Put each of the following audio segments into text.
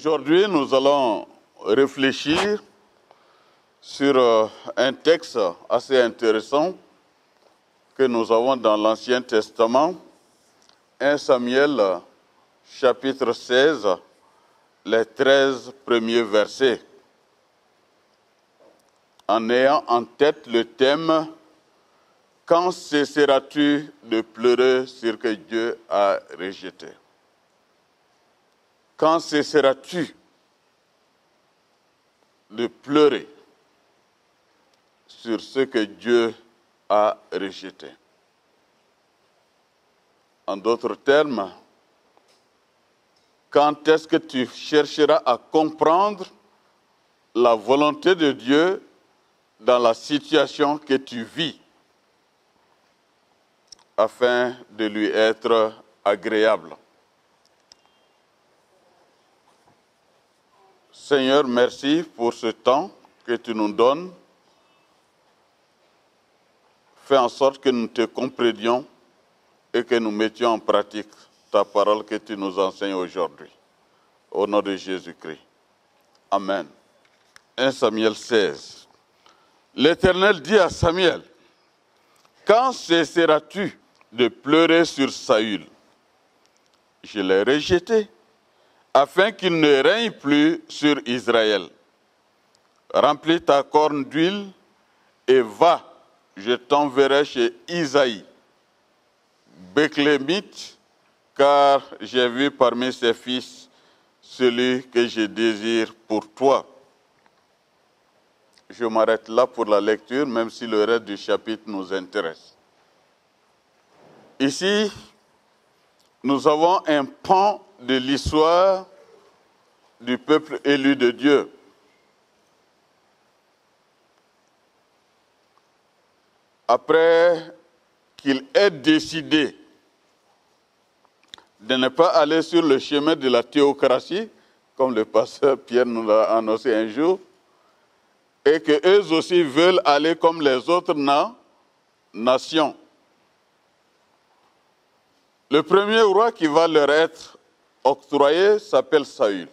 Aujourd'hui, nous allons réfléchir sur un texte assez intéressant que nous avons dans l'Ancien Testament, 1 Samuel, chapitre 16, les 13 premiers versets, en ayant en tête le thème « Quand cesseras-tu de pleurer sur ce que Dieu a rejeté ?» Quand cesseras-tu de pleurer sur ce que Dieu a rejeté? En d'autres termes, quand est-ce que tu chercheras à comprendre la volonté de Dieu dans la situation que tu vis afin de lui être agréable? Seigneur, merci pour ce temps que tu nous donnes. Fais en sorte que nous te comprenions et que nous mettions en pratique ta parole que tu nous enseignes aujourd'hui. Au nom de Jésus-Christ. Amen. 1 Samuel 16. L'Éternel dit à Samuel, « Quand cesseras-tu de pleurer sur Saül? Je l'ai rejeté, afin qu'il ne règne plus sur Israël. Remplis ta corne d'huile et va, je t'enverrai chez Isaïe, Béthlémite, car j'ai vu parmi ses fils celui que je désire pour toi. » Je m'arrête là pour la lecture, même si le reste du chapitre nous intéresse. Ici, nous avons un pan de l'histoire du peuple élu de Dieu. Après qu'il ait décidé de ne pas aller sur le chemin de la théocratie, comme le pasteur Pierre nous l'a annoncé un jour, et qu'eux aussi veulent aller comme les autres nations. Le premier roi qui va leur être octroyé s'appelle Saül,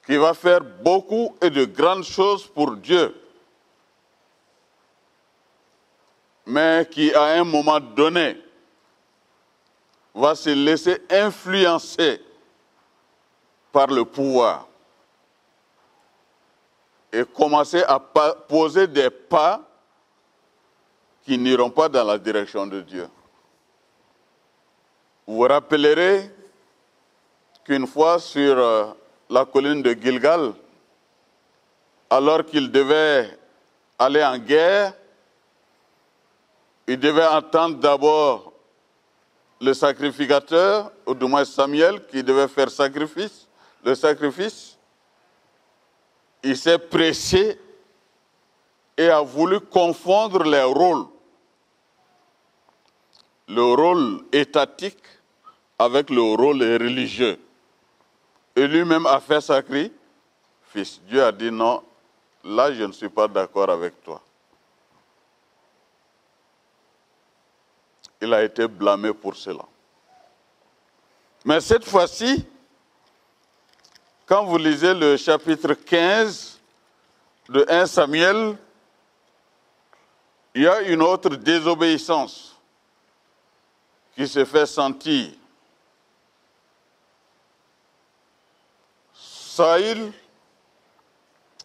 qui va faire beaucoup et de grandes choses pour Dieu, mais qui à un moment donné va se laisser influencer par le pouvoir et commencer à poser des pas qui n'iront pas dans la direction de Dieu. Vous vous rappellerez qu'une fois sur la colline de Gilgal, alors qu'il devait aller en guerre, il devait entendre d'abord le sacrificateur, ou du moins Samuel, qui devait faire le sacrifice. Il s'est pressé et a voulu confondre les rôles. Le rôle étatique avec le rôle religieux. Et lui-même a fait sacrifice. Dieu a dit non, là je ne suis pas d'accord avec toi. Il a été blâmé pour cela. Mais cette fois-ci, quand vous lisez le chapitre 15 de 1 Samuel, il y a une autre désobéissance qui se fait sentir. Saül,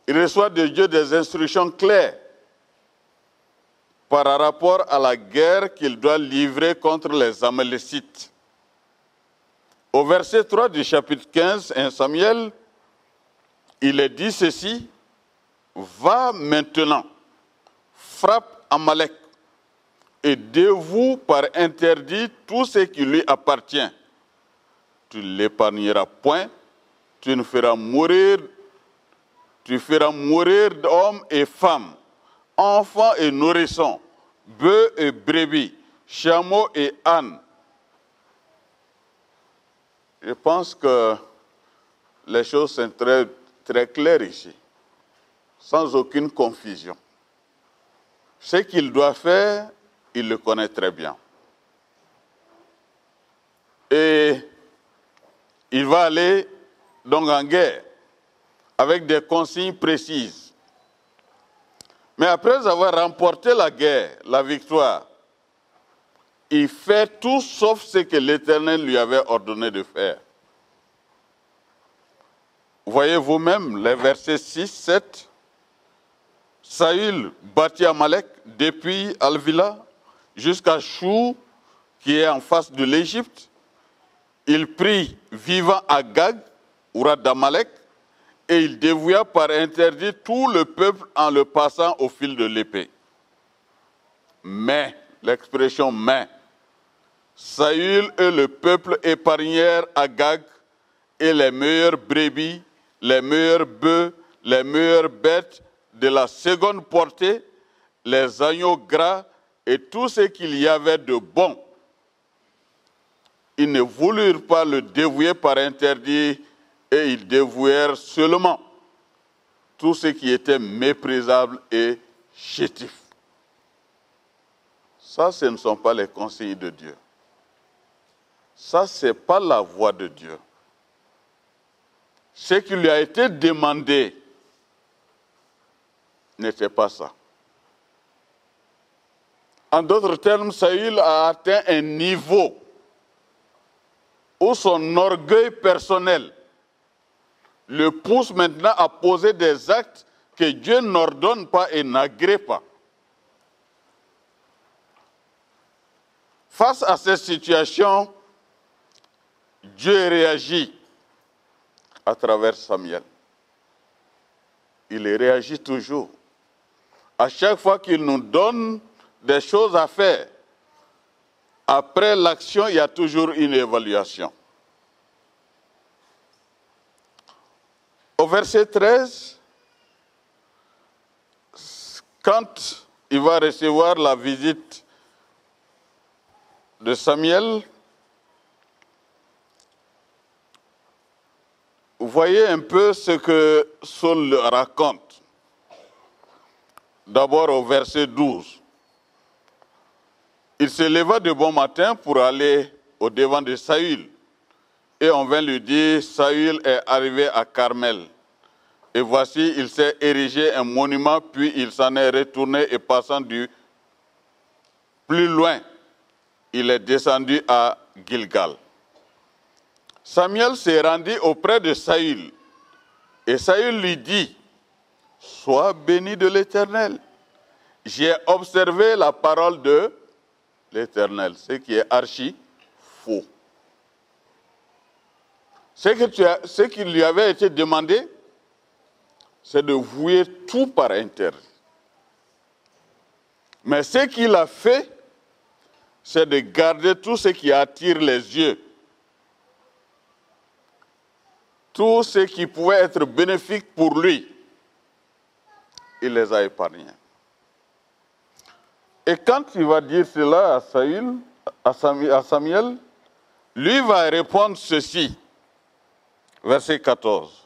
il reçoit de Dieu des instructions claires par rapport à la guerre qu'il doit livrer contre les Amalécites. Au verset 3 du chapitre 15, 1 Samuel, il est dit ceci, « Va maintenant, frappe Amalek et dévoue par interdit tout ce qui lui appartient. Tu ne l'épargneras point, tu feras mourir d'hommes et femmes, enfants et nourrissons, bœufs et brebis, chameaux et ânes. » Je pense que les choses sont très, très claires ici, sans aucune confusion. Ce qu'il doit faire, il le connaît très bien. Et Il va aller donc en guerre avec des consignes précises. Mais après avoir remporté la guerre, la victoire, il fait tout sauf ce que l'Éternel lui avait ordonné de faire. Voyez vous-même les versets 6, 7. Saül bâtit Amalek depuis Alvila jusqu'à Chou, qui est en face de l'Égypte. Il prit vivant Agag, roi d'Amalek, et il dévouilla par interdit tout le peuple en le passant au fil de l'épée. Mais, l'expression mais, Saül et le peuple épargnèrent Agag et les meilleures brebis, les meilleurs bœufs, les meilleures bêtes de la seconde portée, les agneaux gras et tout ce qu'il y avait de bon. Ils ne voulurent pas le dévouer par interdit et ils dévouèrent seulement tout ce qui était méprisable et chétif. Ça, ce ne sont pas les consignes de Dieu. Ça, ce n'est pas la voie de Dieu. Ce qui lui a été demandé n'était pas ça. En d'autres termes, Saül a atteint un niveau où son orgueil personnel le pousse maintenant à poser des actes que Dieu n'ordonne pas et n'agrée pas. Face à cette situation, Dieu réagit à travers Samuel. Il réagit toujours. À chaque fois qu'il nous donne des choses à faire, après l'action, il y a toujours une évaluation. Au verset 13, quand il va recevoir la visite de Samuel, vous voyez un peu ce que Saul raconte. D'abord au verset 12. Il se leva de bon matin pour aller au devant de Saül. Et on vint lui dire, Saül est arrivé à Carmel. Et voici, il s'est érigé un monument, puis il s'en est retourné et passant du plus loin, il est descendu à Gilgal. Samuel s'est rendu auprès de Saül. Et Saül lui dit, sois béni de l'Éternel. J'ai observé la parole de l'Éternel, ce qui est archi faux. Ce qui lui avait été demandé, c'est de vouer tout par interdit. Mais ce qu'il a fait, c'est de garder tout ce qui attire les yeux. Tout ce qui pouvait être bénéfique pour lui, il les a épargnés. Et quand il va dire cela à Samuel, lui va répondre ceci, verset 14.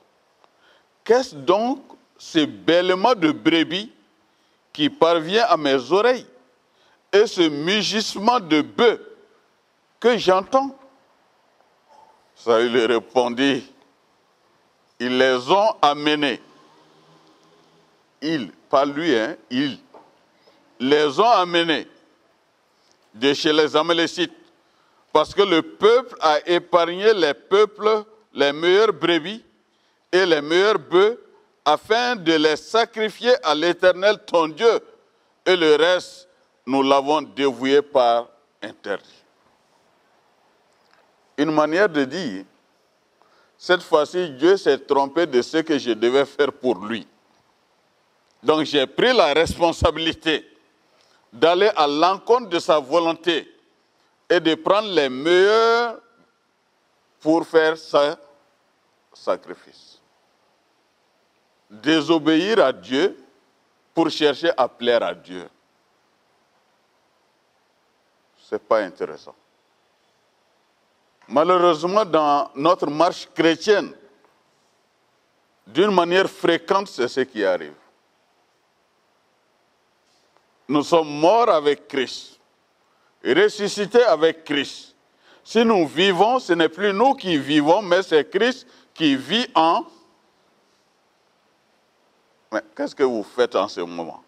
Qu'est-ce donc ce bêlement de brebis qui parvient à mes oreilles et ce mugissement de bœuf que j'entends? Saül lui répondit, ils les ont amenés. Ils, pas lui, ils les ont amenés de chez les Amalécites, parce que le peuple a épargné les peuples, les meilleures brebis et les meilleurs bœufs, afin de les sacrifier à l'Éternel ton Dieu, et le reste, nous l'avons dévoué par interdit. Une manière de dire, cette fois-ci, Dieu s'est trompé de ce que je devais faire pour lui. Donc j'ai pris la responsabilité d'aller à l'encontre de sa volonté et de prendre les meilleurs pour faire ce sacrifice. Désobéir à Dieu pour chercher à plaire à Dieu. Ce n'est pas intéressant. Malheureusement, dans notre marche chrétienne, d'une manière fréquente, c'est ce qui arrive. Nous sommes morts avec Christ, ressuscités avec Christ. Si nous vivons, ce n'est plus nous qui vivons, mais c'est Christ qui vit en... Mais qu'est-ce que vous faites en ce moment?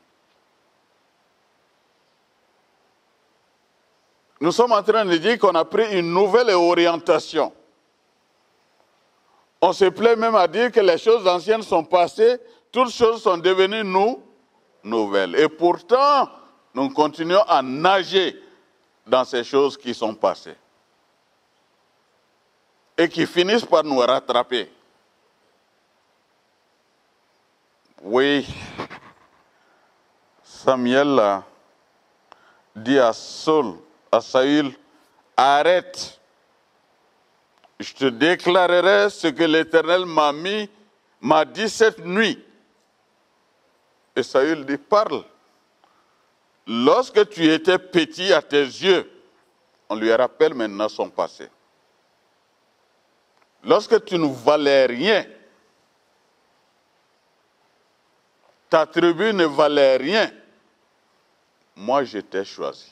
Nous sommes en train de dire qu'on a pris une nouvelle orientation. On se plaît même à dire que les choses anciennes sont passées, toutes choses sont devenues nouvelles. Et pourtant, nous continuons à nager dans ces choses qui sont passées. Et qui finissent par nous rattraper. Oui, Samuel a dit à Saül, arrête, je te déclarerai ce que l'Éternel m'a dit cette nuit. Et Saül dit, parle. Lorsque tu étais petit à tes yeux, on lui rappelle maintenant son passé. Lorsque tu ne valais rien, ta tribu ne valait rien, moi je t'ai choisi.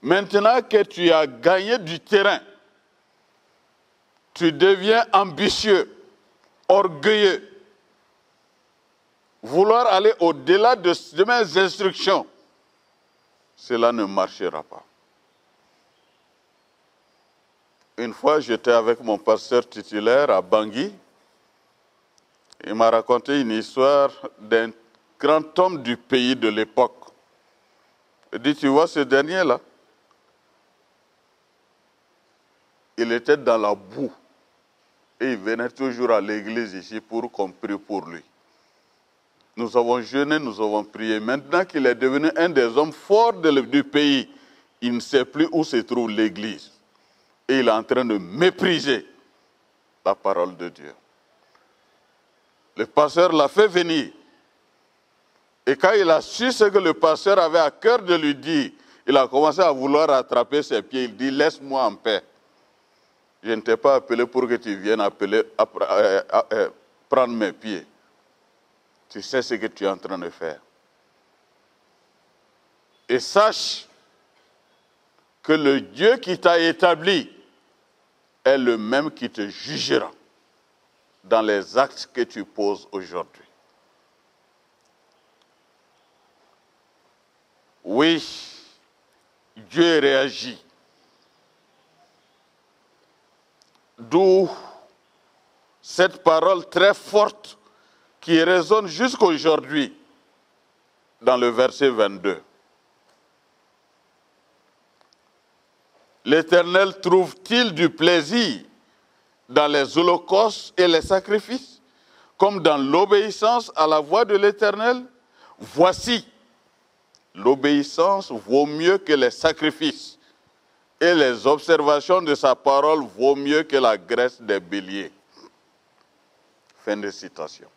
Maintenant que tu as gagné du terrain, tu deviens ambitieux, orgueilleux, vouloir aller au-delà de mes instructions, cela ne marchera pas. Une fois, j'étais avec mon pasteur titulaire à Bangui. Il m'a raconté une histoire d'un grand homme du pays de l'époque. Il dit, tu vois ce dernier-là, il était dans la boue. Et il venait toujours à l'église ici pour qu'on prie pour lui. Nous avons jeûné, nous avons prié. Maintenant qu'il est devenu un des hommes forts du pays, il ne sait plus où se trouve l'église. Et il est en train de mépriser la parole de Dieu. Le pasteur l'a fait venir. Et quand il a su ce que le pasteur avait à cœur de lui dire, il a commencé à vouloir attraper ses pieds. Il dit, laisse-moi en paix. Je ne t'ai pas appelé pour que tu viennes prendre mes pieds. Tu sais ce que tu es en train de faire. Et sache que le Dieu qui t'a établi est le même qui te jugera dans les actes que tu poses aujourd'hui. Oui, Dieu réagit. D'où cette parole très forte qui résonne jusqu'aujourd'hui dans le verset 22. L'Éternel trouve-t-il du plaisir dans les holocaustes et les sacrifices, comme dans l'obéissance à la voix de l'Éternel? Voici, l'obéissance vaut mieux que les sacrifices, et les observations de sa parole vaut mieux que la graisse des béliers. Fin de citation.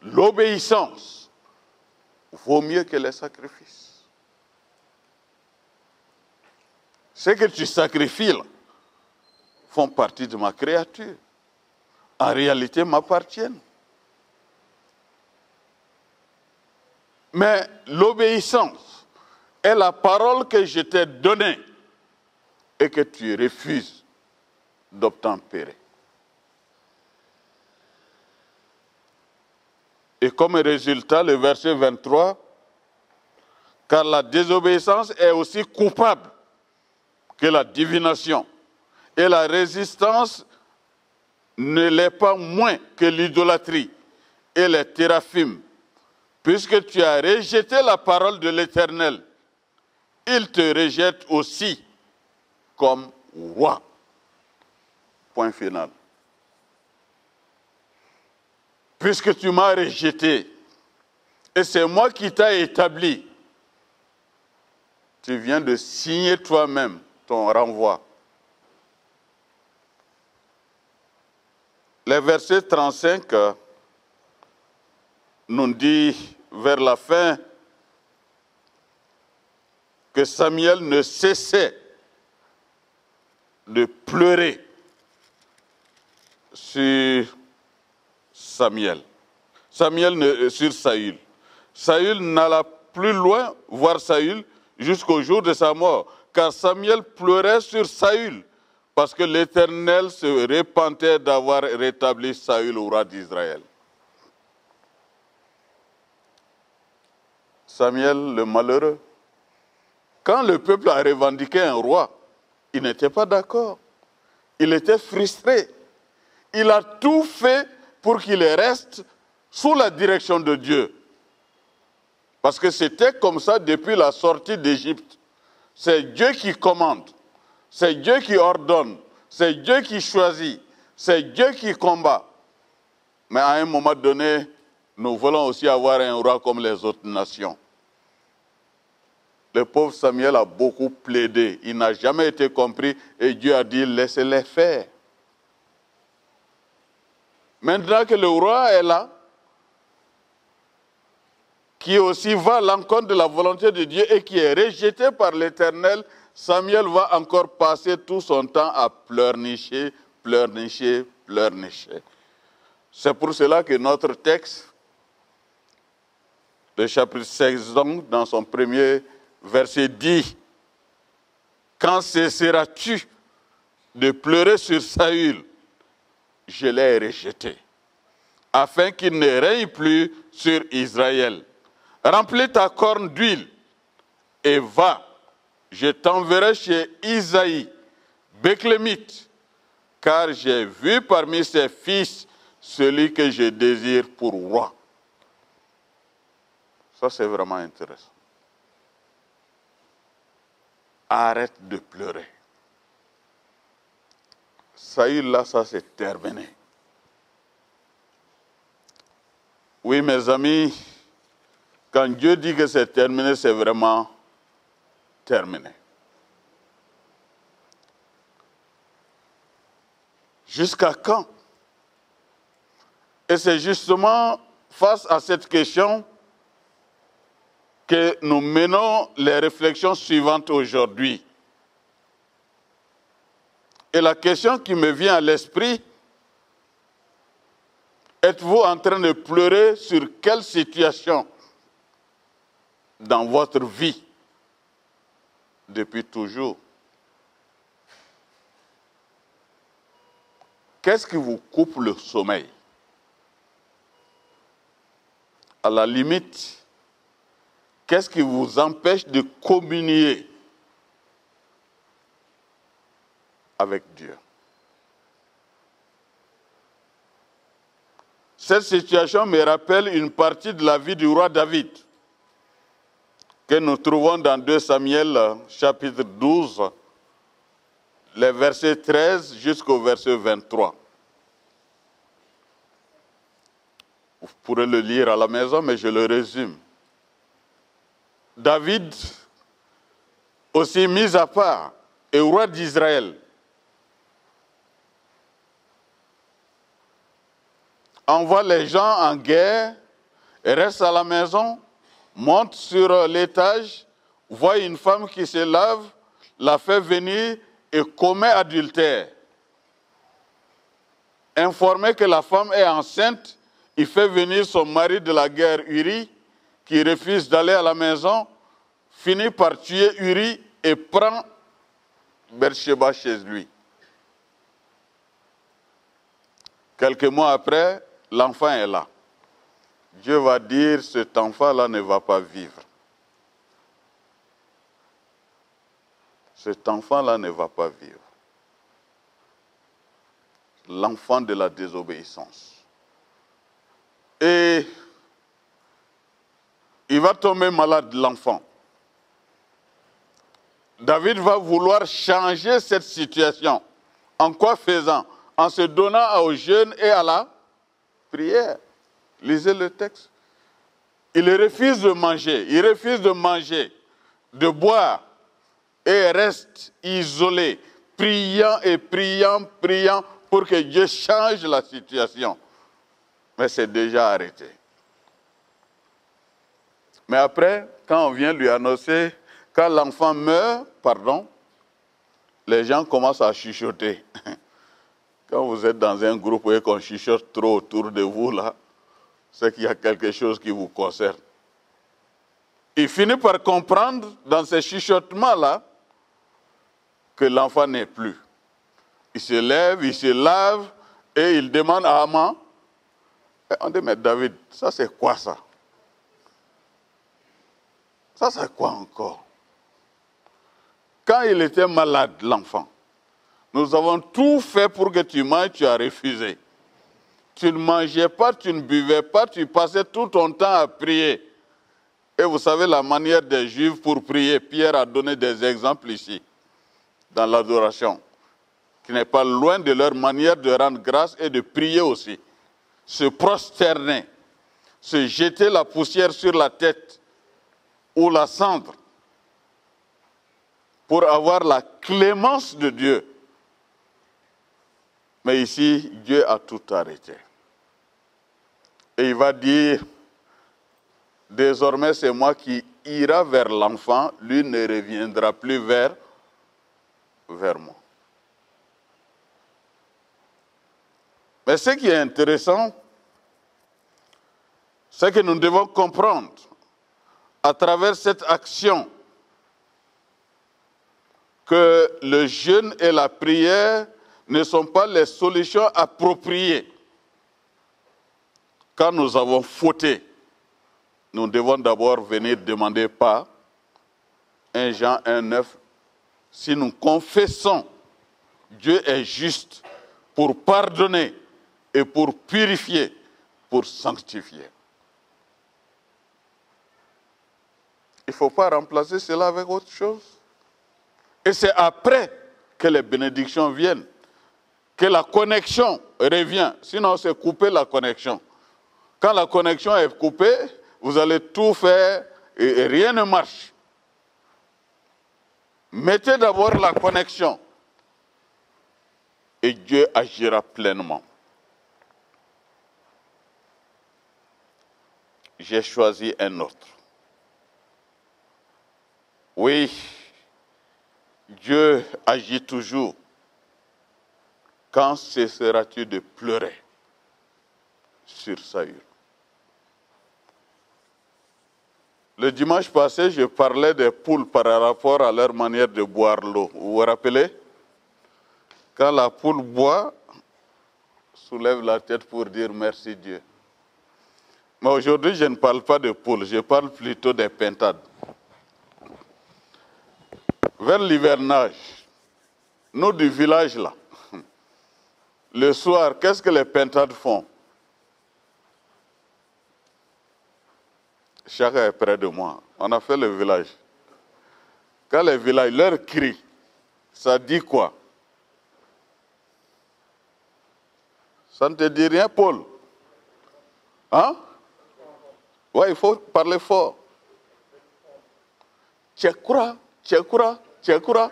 L'obéissance vaut mieux que les sacrifices. Ce que tu sacrifies là, font partie de ma créature. En réalité, m'appartiennent. Mais l'obéissance est la parole que je t'ai donnée et que tu refuses d'obtempérer. Et comme résultat, le verset 23, car la désobéissance est aussi coupable que la divination, et la résistance ne l'est pas moins que l'idolâtrie et les théraphim. Puisque tu as rejeté la parole de l'Éternel, il te rejette aussi comme roi. Point final. Puisque tu m'as rejeté, et c'est moi qui t'ai établi, tu viens de signer toi-même ton renvoi. Les versets 35 nous dit vers la fin que Samuel ne cessait de pleurer sur Saül. Saül n'alla plus loin voir Saül jusqu'au jour de sa mort. Car Samuel pleurait sur Saül, parce que l'Éternel se repentait d'avoir rétabli Saül au roi d'Israël. Samuel le malheureux, quand le peuple a revendiqué un roi, il n'était pas d'accord. Il était frustré. Il a tout fait pour qu'il reste sous la direction de Dieu. Parce que c'était comme ça depuis la sortie d'Égypte. C'est Dieu qui commande, c'est Dieu qui ordonne, c'est Dieu qui choisit, c'est Dieu qui combat. Mais à un moment donné, nous voulons aussi avoir un roi comme les autres nations. Le pauvre Samuel a beaucoup plaidé, il n'a jamais été compris et Dieu a dit laissez-les faire. Maintenant que le roi est là, qui aussi va à l'encontre de la volonté de Dieu et qui est rejeté par l'Éternel, Samuel va encore passer tout son temps à pleurnicher, pleurnicher, pleurnicher. C'est pour cela que notre texte, le chapitre 16, dans son premier verset dit « Quand cesseras-tu de pleurer sur Saül? Je l'ai rejeté, afin qu'il ne règne plus sur Israël. Remplis ta corne d'huile et va, je t'enverrai chez Isaïe, Béclémite, car j'ai vu parmi ses fils celui que je désire pour roi. » Ça, c'est vraiment intéressant. Arrête de pleurer. Saül, là, ça, c'est terminé. Oui, mes amis, quand Dieu dit que c'est terminé, c'est vraiment terminé. Jusqu'à quand? Et c'est justement face à cette question que nous menons les réflexions suivantes aujourd'hui. Et la question qui me vient à l'esprit, êtes-vous en train de pleurer sur quelle situation dans votre vie depuis toujours? Qu'est-ce qui vous coupe le sommeil? À la limite, qu'est-ce qui vous empêche de communier avec Dieu? Cette situation me rappelle une partie de la vie du roi David que nous trouvons dans 2 Samuel chapitre 12, les versets 13 jusqu'au verset 23. Vous pourrez le lire à la maison, mais je le résume. David, aussi mis à part, est roi d'Israël. Envoie les gens en guerre, reste à la maison, monte sur l'étage, voit une femme qui se lave, la fait venir et commet adultère. Informé que la femme est enceinte, il fait venir son mari de la guerre, Uri, qui refuse d'aller à la maison, finit par tuer Uri et prend Bathsheba chez lui. Quelques mois après, l'enfant est là. Dieu va dire, cet enfant-là ne va pas vivre. Cet enfant-là ne va pas vivre. L'enfant de la désobéissance. Et il va tomber malade, l'enfant. David va vouloir changer cette situation. En quoi faisant? En se donnant au jeûne et à la prière. Lisez le texte. Il refuse de manger, il refuse de manger, de boire, et reste isolé, priant et priant, priant pour que Dieu change la situation. Mais c'est déjà arrêté. Mais après, quand on vient lui annoncer, quand l'enfant meurt, les gens commencent à chuchoter. Quand vous êtes dans un groupe et qu'on chuchote trop autour de vous, là, c'est qu'il y a quelque chose qui vous concerne. Il finit par comprendre dans ces chuchotements-là que l'enfant n'est plus. Il se lève, il se lave et il demande à Haman. On dit, mais David, ça c'est quoi ça? Ça c'est quoi encore? Quand il était malade, l'enfant, nous avons tout fait pour que tu manges, tu as refusé. Tu ne mangeais pas, tu ne buvais pas, tu passais tout ton temps à prier. Et vous savez la manière des Juifs pour prier. Pierre a donné des exemples ici, dans l'adoration, qui n'est pas loin de leur manière de rendre grâce et de prier aussi. Se prosterner, se jeter la poussière sur la tête ou la cendre pour avoir la clémence de Dieu. Mais ici, Dieu a tout arrêté. Et il va dire, désormais c'est moi qui ira vers l'enfant, lui ne reviendra plus vers moi. Mais ce qui est intéressant, c'est que nous devons comprendre, à travers cette action, que le jeûne et la prière ne sont pas les solutions appropriées. Quand nous avons fauté, nous devons d'abord venir demander par 1 Jean 1,9. Si nous confessons, Dieu est juste pour pardonner et pour purifier, pour sanctifier. Il ne faut pas remplacer cela avec autre chose. Et c'est après que les bénédictions viennent, que la connexion revient. Sinon, c'est couper la connexion. Quand la connexion est coupée, vous allez tout faire et rien ne marche. Mettez d'abord la connexion et Dieu agira pleinement. J'ai choisi un autre. Oui, Dieu agit toujours. Quand cesseras-tu de pleurer sur Saül? Le dimanche passé, je parlais des poules par rapport à leur manière de boire l'eau. Vous vous rappelez? Quand la poule boit, soulève la tête pour dire merci Dieu. Mais aujourd'hui, je ne parle pas de poules, je parle plutôt des pintades. Vers l'hivernage, nous du village là, le soir, qu'est-ce que les pintades font? Chacun est près de moi. On a fait le village. Quand les villages, leur cri, ça dit quoi? Ça ne te dit rien, Paul? Hein? Ouais, il faut parler fort. Tchekura, tchekura, tchekura.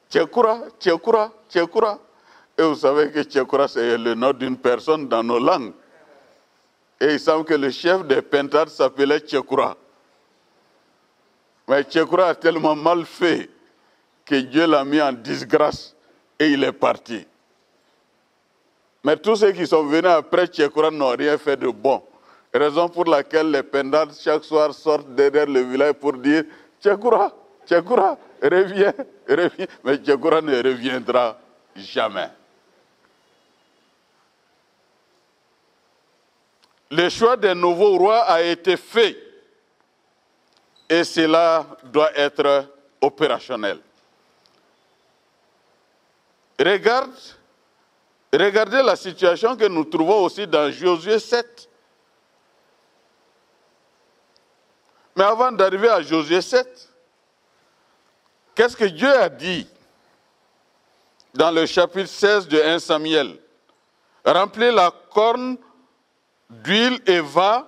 Tchekura, tchekura, tchekura. Et vous savez que tchekura, c'est le nom d'une personne dans nos langues. Et il semble que le chef des pintades s'appelait Tchekura. Mais Tchekura a tellement mal fait que Dieu l'a mis en disgrâce et il est parti. Mais tous ceux qui sont venus après Tchekura n'ont rien fait de bon. Raison pour laquelle les pintades chaque soir sortent derrière le village pour dire Tchekura, Tchekura, reviens, reviens. Mais Tchekura ne reviendra jamais. Le choix des nouveaux rois a été fait et cela doit être opérationnel. Regardez la situation que nous trouvons aussi dans Josué 7. Mais avant d'arriver à Josué 7, qu'est-ce que Dieu a dit dans le chapitre 16 de 1 Samuel? Remplis la corne d'huile et va,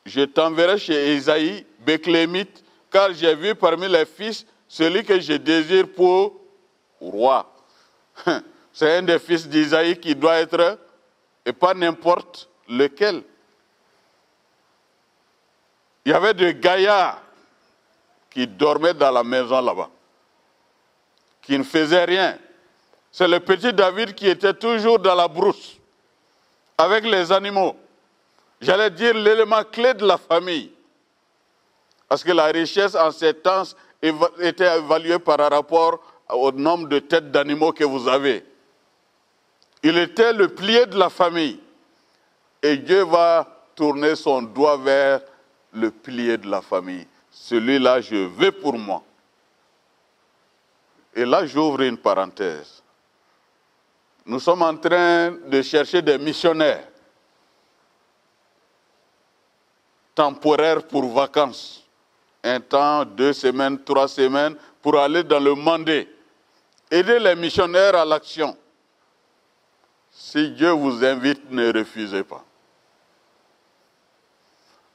je t'enverrai chez Isaïe, Béclémite, car j'ai vu parmi les fils celui que je désire pour roi. C'est un des fils d'Isaïe qui doit être, et pas n'importe lequel. Il y avait des gaillards qui dormaient dans la maison là-bas, qui ne faisaient rien. C'est le petit David qui était toujours dans la brousse, avec les animaux. j'allais dire l'élément clé de la famille. Parce que la richesse en ces temps était évaluée par rapport au nombre de têtes d'animaux que vous avez. Il était le pilier de la famille. Et Dieu va tourner son doigt vers le pilier de la famille. Celui-là, je veux pour moi. Et là, j'ouvre une parenthèse. Nous sommes en train de chercher des missionnaires temporaires pour vacances. Un temps, 2 semaines, 3 semaines, pour aller dans le mandé. Aider les missionnaires à l'action. Si Dieu vous invite, ne refusez pas.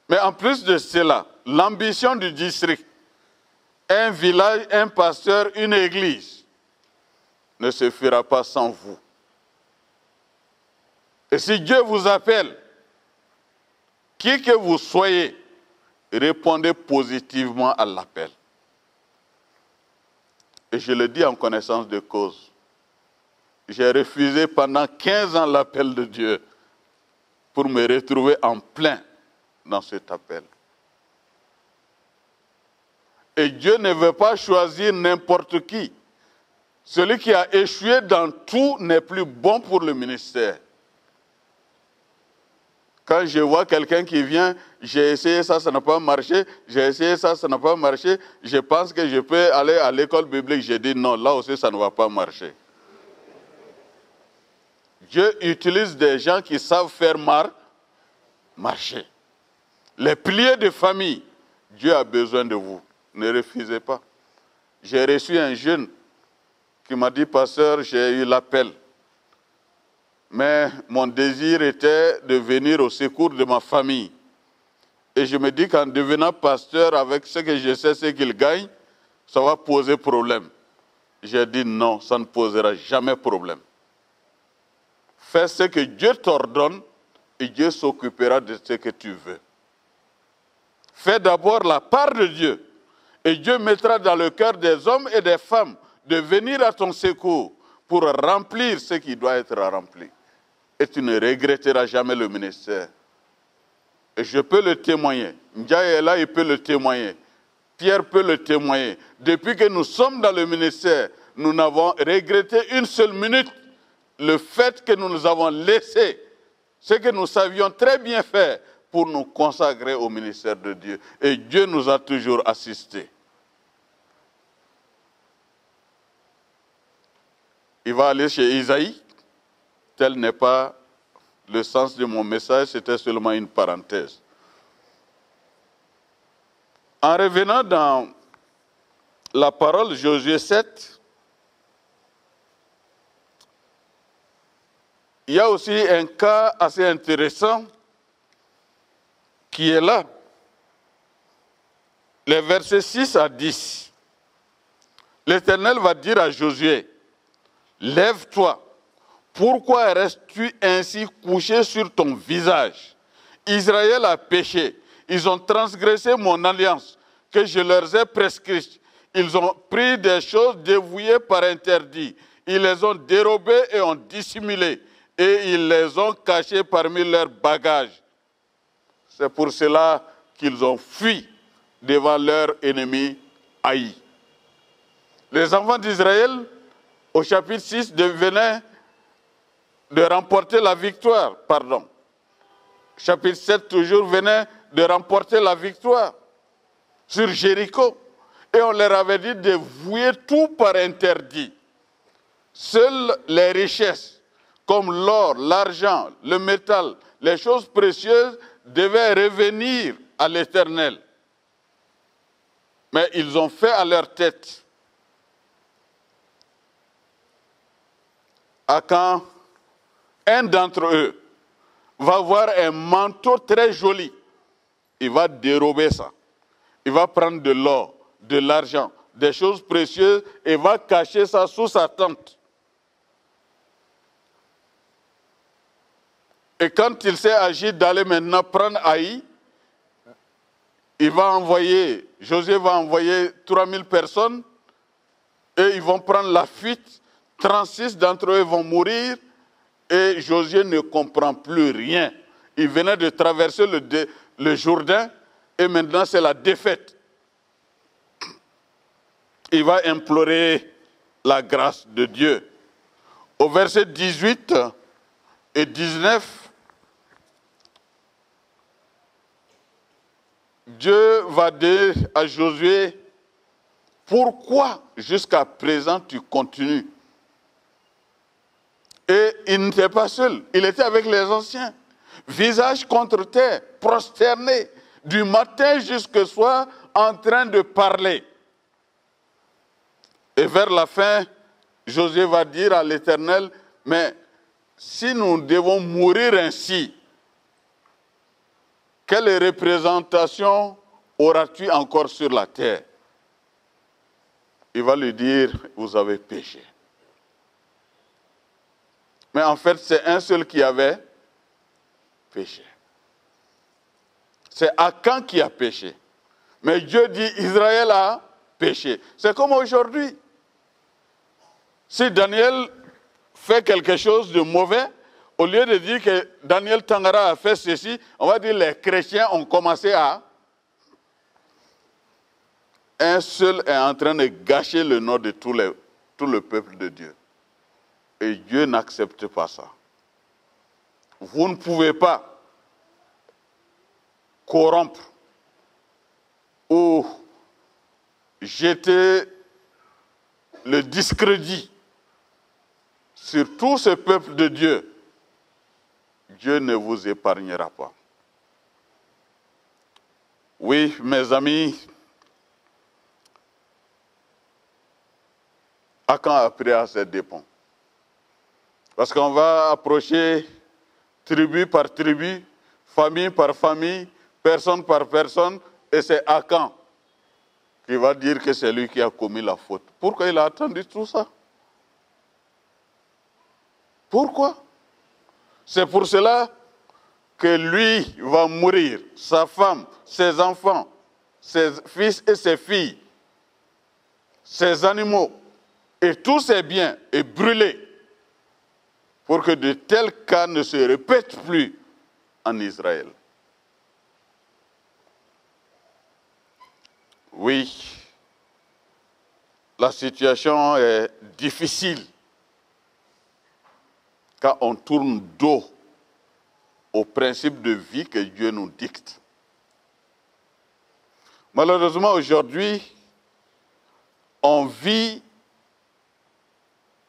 Mais en plus de cela, l'ambition du district, un village, un pasteur, une église, ne se fera pas sans vous. Et si Dieu vous appelle, qui que vous soyez, répondez positivement à l'appel. Et je le dis en connaissance de cause. J'ai refusé pendant 15 ans l'appel de Dieu pour me retrouver en plein dans cet appel. Et Dieu ne veut pas choisir n'importe qui. Celui qui a échoué dans tout n'est plus bon pour le ministère. Quand je vois quelqu'un qui vient, j'ai essayé ça, ça n'a pas marché, j'ai essayé ça, ça n'a pas marché, je pense que je peux aller à l'école biblique. J'ai dit non, là aussi ça ne va pas marcher. Dieu utilise des gens qui savent faire marcher. Les piliers de famille, Dieu a besoin de vous. Ne refusez pas. J'ai reçu un jeune qui m'a dit, pasteur, j'ai eu l'appel. Mais mon désir était de venir au secours de ma famille. Et je me dis qu'en devenant pasteur, avec ce que je sais, ce qu'il gagne, ça va poser problème. J'ai dit non, ça ne posera jamais problème. Fais ce que Dieu t'ordonne et Dieu s'occupera de ce que tu veux. Fais d'abord la part de Dieu et Dieu mettra dans le cœur des hommes et des femmes de venir à ton secours pour remplir ce qui doit être rempli. Et tu ne regretteras jamais le ministère. Et je peux le témoigner. Ndiaye est là, il peut le témoigner. Pierre peut le témoigner. Depuis que nous sommes dans le ministère, nous n'avons regretté une seule minute le fait que nous avons laissé ce que nous savions très bien faire pour nous consacrer au ministère de Dieu. Et Dieu nous a toujours assistés. Il va aller chez Isaïe. Tel n'est pas le sens de mon message, c'était seulement une parenthèse. En revenant dans la parole Josué 7, il y a aussi un cas assez intéressant qui est là. Les versets 6 à 10. L'Éternel va dire à Josué, « Lève-toi. Pourquoi restes-tu ainsi couché sur ton visage? Israël a péché. Ils ont transgressé mon alliance que je leur ai prescrite. Ils ont pris des choses dévouées par interdit. Ils les ont dérobées et ont dissimulé. Et ils les ont cachées parmi leurs bagages. C'est pour cela qu'ils ont fui devant leurs ennemis haïs. » Les enfants d'Israël, au chapitre 6, venaient de remporter la victoire, Chapitre 7 toujours venait de remporter la victoire sur Jéricho. Et on leur avait dit de vouer tout par interdit. Seules les richesses, comme l'or, l'argent, le métal, les choses précieuses, devaient revenir à l'Éternel. Mais ils ont fait à leur tête. Quand un d'entre eux va voir un manteau très joli, il va dérober ça. Il va prendre de l'or, de l'argent, des choses précieuses et va cacher ça sous sa tente. Et quand il s'est agi d'aller maintenant prendre Haï, Josué va envoyer 3000 personnes et ils vont prendre la fuite. 36 d'entre eux vont mourir et Josué ne comprend plus rien. Il venait de traverser le Jourdain et maintenant c'est la défaite. Il va implorer la grâce de Dieu. Au verset 18 et 19, Dieu va dire à Josué, pourquoi jusqu'à présent tu continues? Et il n'était pas seul, il était avec les anciens, visage contre terre, prosterné, du matin jusqu'au soir, en train de parler. Et vers la fin, Josué va dire à l'Éternel, mais si nous devons mourir ainsi, quelle représentation auras-tu encore sur la terre? Il va lui dire, vous avez péché. Mais en fait, c'est un seul qui avait péché. C'est Akan qui a péché. Mais Dieu dit, Israël a péché. C'est comme aujourd'hui. Si Daniel fait quelque chose de mauvais, au lieu de dire que Daniel Tangara a fait ceci, on va dire que les chrétiens ont commencé à... Un seul est en train de gâcher le nom de tout le peuple de Dieu. Et Dieu n'accepte pas ça. Vous ne pouvez pas corrompre ou jeter le discrédit sur tout ce peuple de Dieu. Dieu ne vous épargnera pas. Oui, mes amis, Akan a pris à ses dépens. Parce qu'on va approcher tribu par tribu, famille par famille, personne par personne, et c'est Akan qui va dire que c'est lui qui a commis la faute. Pourquoi il a attendu tout ça? Pourquoi? C'est pour cela que lui va mourir, sa femme, ses enfants, ses fils et ses filles, ses animaux et tous ses biens est brûlé pour que de tels cas ne se répètent plus en Israël. Oui, la situation est difficile quand on tourne dos au principe de vie que Dieu nous dicte. Malheureusement, aujourd'hui, on vit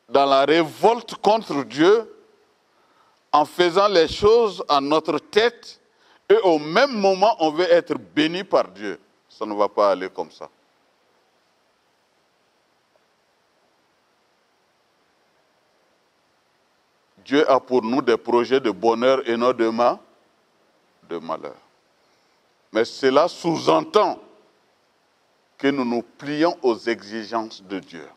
dans la révolte contre Dieu en faisant les choses à notre tête et au même moment, on veut être béni par Dieu. Ça ne va pas aller comme ça. Dieu a pour nous des projets de bonheur et non de malheur. Mais cela sous-entend que nous nous plions aux exigences de Dieu.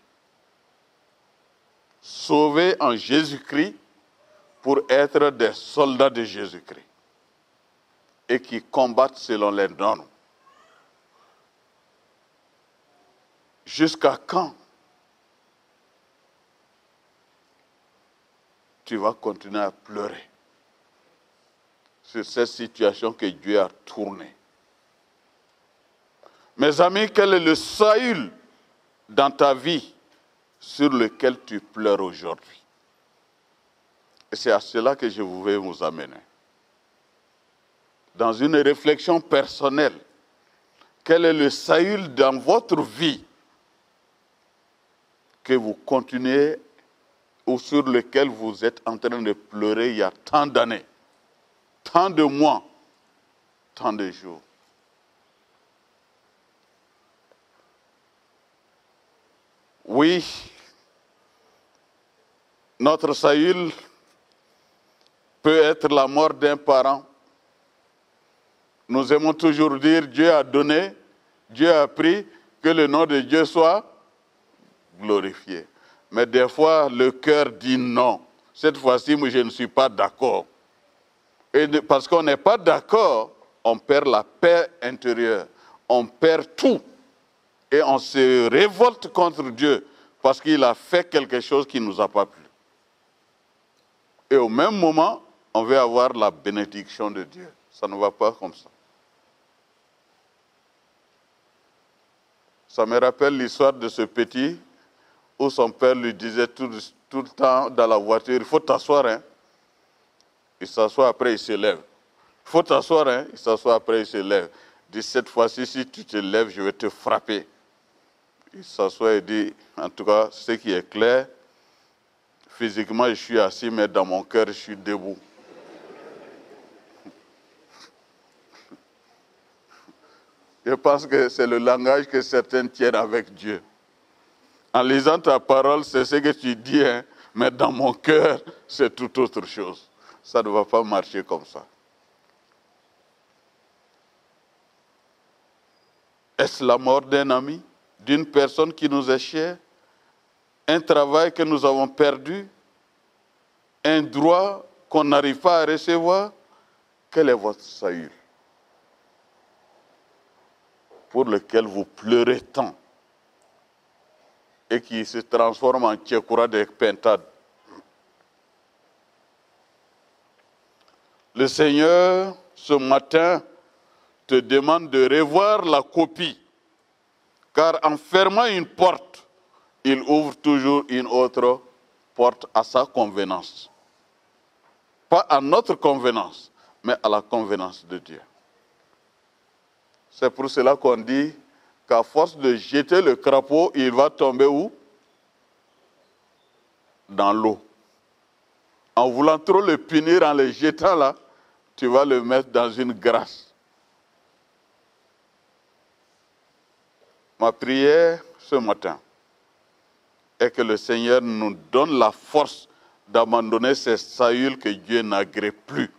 Sauvés en Jésus-Christ pour être des soldats de Jésus-Christ et qui combattent selon les normes. Jusqu'à quand tu vas continuer à pleurer sur cette situation que Dieu a tournée? Mes amis, quel est le Saül dans ta vie sur lequel tu pleures aujourd'hui? Et c'est à cela que je vais vous amener. Dans une réflexion personnelle, quel est le Saül dans votre vie que vous continuez ou sur lequel vous êtes en train de pleurer il y a tant d'années, tant de mois, tant de jours? Oui, notre Saül peut être la mort d'un parent. Nous aimons toujours dire Dieu a donné, Dieu a pris, que le nom de Dieu soit glorifié. Mais des fois, le cœur dit non. Cette fois-ci, moi, je ne suis pas d'accord. Et parce qu'on n'est pas d'accord, on perd la paix intérieure. On perd tout. Et on se révolte contre Dieu parce qu'il a fait quelque chose qui ne nous a pas plu. Et au même moment, on veut avoir la bénédiction de Dieu. Ça ne va pas comme ça. Ça me rappelle l'histoire de ce petit où son père lui disait tout le temps dans la voiture, il faut t'asseoir, hein. Il s'assoit, après il se lève. Il faut t'asseoir, hein. Il s'assoit, après il se lève. Il dit, cette fois-ci, si tu te lèves, je vais te frapper. Il s'assoit et dit, en tout cas, ce qui est clair, physiquement, je suis assis, mais dans mon cœur, je suis debout. Je pense que c'est le langage que certains tiennent avec Dieu. En lisant ta parole, c'est ce que tu dis, hein, mais dans mon cœur, c'est tout autre chose. Ça ne va pas marcher comme ça. Est-ce la mort d'un ami, d'une personne qui nous est chère, un travail que nous avons perdu, un droit qu'on n'arrive pas à recevoir? Quel est votre salut pour lequel vous pleurez tant et qui se transforme en tchekoura de pintade? Le Seigneur, ce matin, te demande de revoir la copie, car en fermant une porte, il ouvre toujours une autre porte à sa convenance. Pas à notre convenance, mais à la convenance de Dieu. C'est pour cela qu'on dit qu'à force de jeter le crapaud, il va tomber où? Dans l'eau. En voulant trop le punir, en le jetant là, tu vas le mettre dans une grâce. Ma prière ce matin est que le Seigneur nous donne la force d'abandonner ces Saül que Dieu n'agrée plus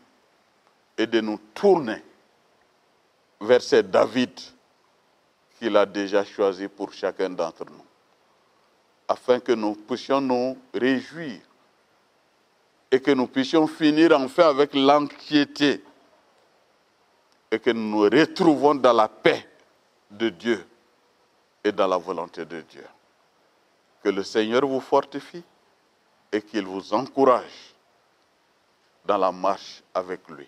et de nous tourner vers ces David qu'il a déjà choisi pour chacun d'entre nous, afin que nous puissions nous réjouir et que nous puissions finir enfin avec l'anxiété et que nous nous retrouvons dans la paix de Dieu et dans la volonté de Dieu. Que le Seigneur vous fortifie et qu'il vous encourage dans la marche avec lui.